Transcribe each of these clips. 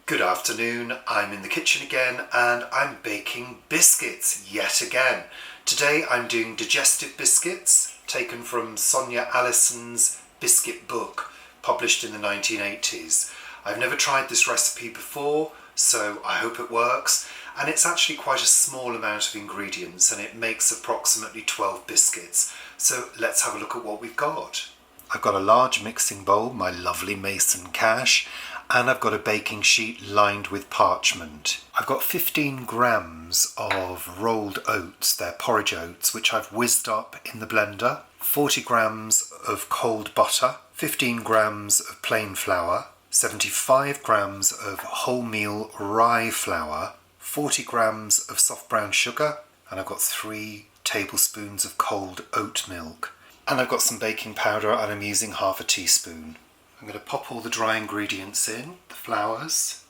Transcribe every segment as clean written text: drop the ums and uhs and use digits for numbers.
Good afternoon, I'm in the kitchen again and I'm baking biscuits yet again. Today I'm doing digestive biscuits taken from Sonia Allison's Biscuit book published in the 1980s. I've never tried this recipe before, so I hope it works, and it's actually quite a small amount of ingredients and it makes approximately 12 biscuits. So let's have a look at what we've got. I've got a large mixing bowl, my lovely Mason Cash, and I've got a baking sheet lined with parchment. I've got 15 grams of rolled oats, they're porridge oats, which I've whizzed up in the blender, 40 grams of cold butter, 15 grams of plain flour, 75 grams of wholemeal rye flour, 40 grams of soft brown sugar, and I've got 3 tablespoons of cold oat milk. And I've got some baking powder and I'm using half a teaspoon. I'm going to pop all the dry ingredients in, the flours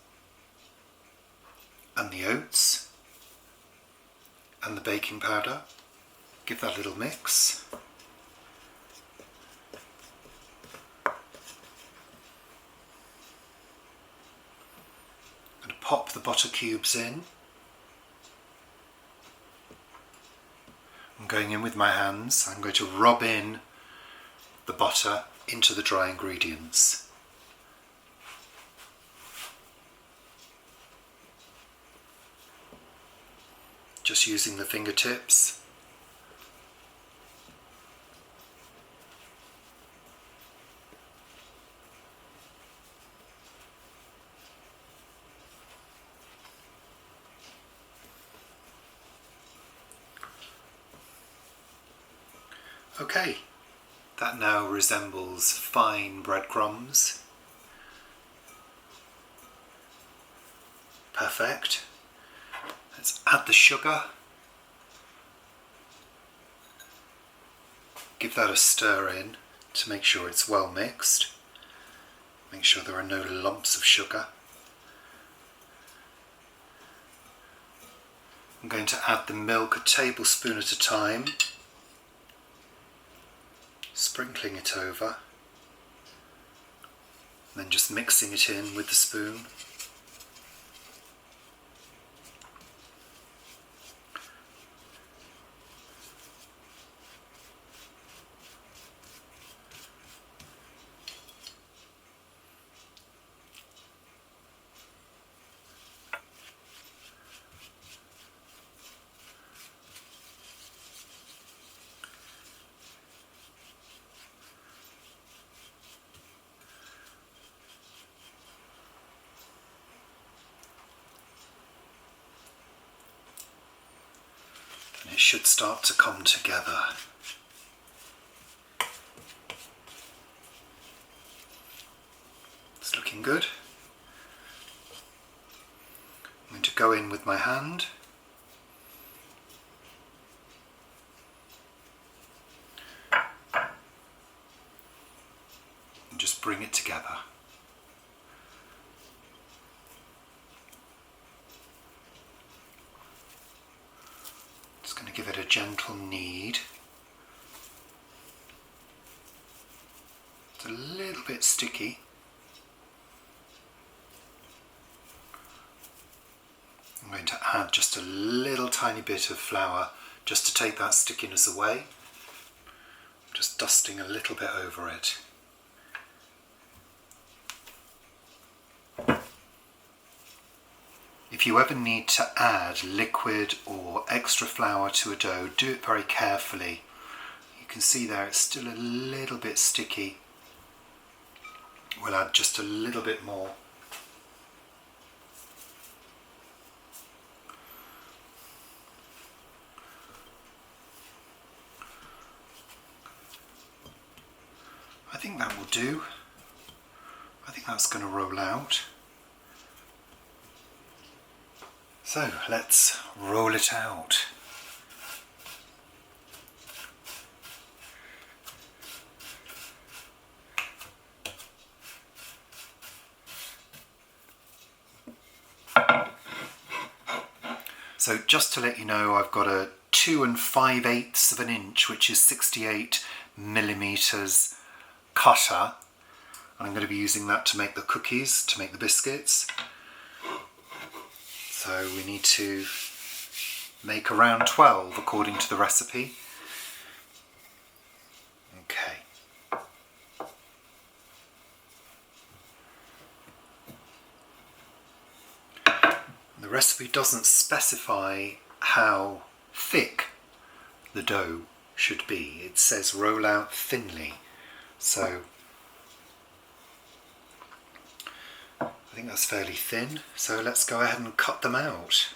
and the oats and the baking powder. Give that a little mix. I'm going to pop the butter cubes in. I'm going in with my hands. I'm going to rub in the butter into the dry ingredients. Just using the fingertips. Okay, that now resembles fine breadcrumbs. Perfect. Let's add the sugar. Give that a stir in to make sure it's well mixed. Make sure there are no lumps of sugar. I'm going to add the milk a tablespoon at a time. Sprinkling it over, and then just mixing it in with the spoon. It should start to come together. It's looking good. I'm going to go in with my hand. And just bring it together. Going to give it a gentle knead. It's a little bit sticky. I'm going to add just a little tiny bit of flour just to take that stickiness away. I'm just dusting a little bit over it. If you ever need to add liquid or extra flour to a dough, do it very carefully. You can see there it's still a little bit sticky. We'll add just a little bit more. I think that will do. I think that's going to roll out. So let's roll it out. So just to let you know, I've got a 2 5/8 of an inch, which is 68 millimeters cutter. I'm going to be using that to make the cookies, to make the biscuits. So we need to make around 12 according to the recipe. Okay. The recipe doesn't specify how thick the dough should be. It says roll out thinly. So I think that's fairly thin. So let's go ahead and cut them out.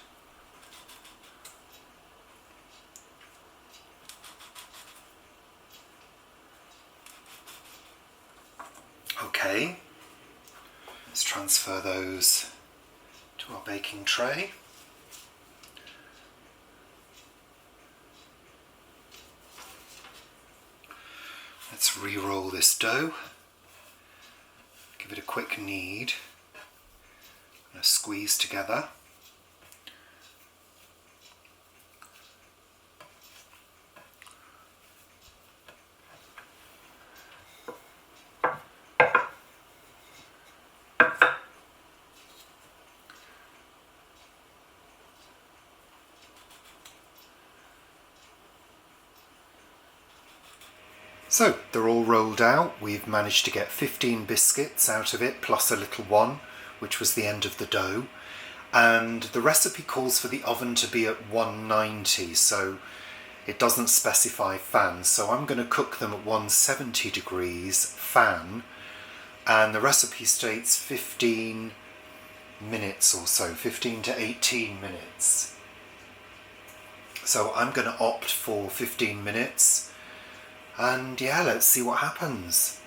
Okay, let's transfer those to our baking tray. Let's re-roll this dough, give it a quick knead and a squeeze together. So they're all rolled out. We've managed to get 15 biscuits out of it, plus a little one, which was the end of the dough. And the recipe calls for the oven to be at 190, so it doesn't specify fan. So I'm going to cook them at 170 degrees fan. And the recipe states 15 minutes or so, 15 to 18 minutes. So I'm going to opt for 15 minutes. And yeah, let's see what happens.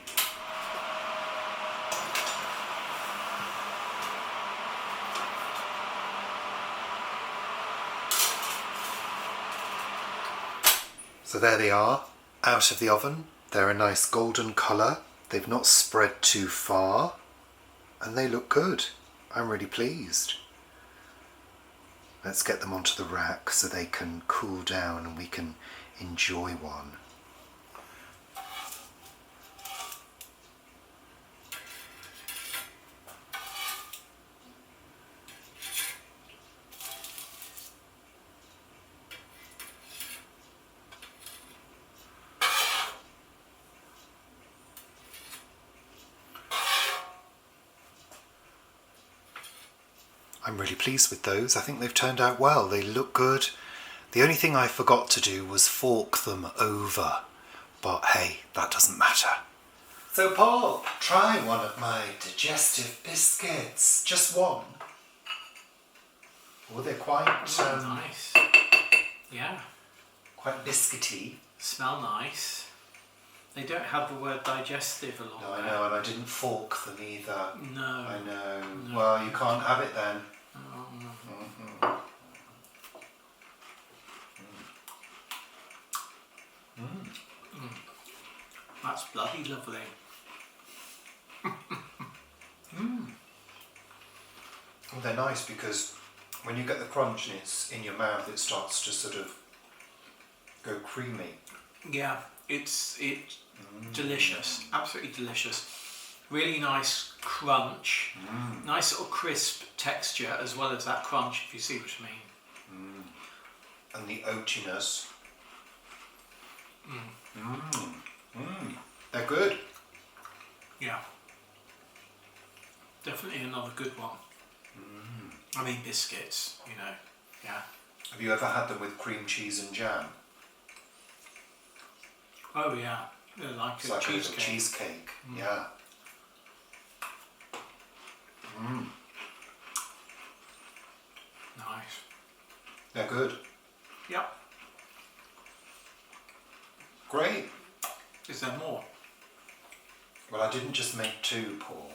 So there they are, out of the oven. They're a nice golden colour. They've not spread too far. And they look good. I'm really pleased. Let's get them onto the rack so they can cool down and we can enjoy one. I'm really pleased with those. I think they've turned out well. They look good. The only thing I forgot to do was fork them over. But hey, that doesn't matter. So Paul, try one of my digestive biscuits. Just one. Oh, they're quite... nice. Yeah. Quite biscuity. Smell nice. They don't have the word digestive along No, I there. know, and I didn't fork them either. No. I know. No. Well, you can't have it then. Oh, no. That's bloody lovely. Well, they're nice because when you get the crunch and it's in your mouth, it starts to sort of go creamy. Yeah, it's delicious. Absolutely delicious. Really nice crunch. Nice sort of crisp texture as well as that crunch, if you see what I mean. And the oatiness. They're good. Yeah. Definitely another good one. I mean biscuits, you know. Yeah. Have you ever had them with cream cheese and jam? Oh yeah. They're like It's a like cheesecake. a little cheesecake. Yeah. Nice. They're good. Yep. Great. Is there more? Well, I didn't just make two, Paul.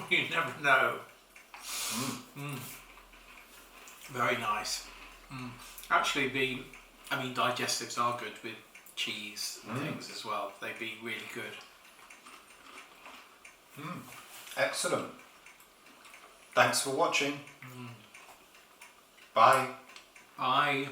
You never know. Very nice. Actually, digestives are good with cheese and things as well. They'd be really good. Excellent. Thanks for watching. Bye. Bye.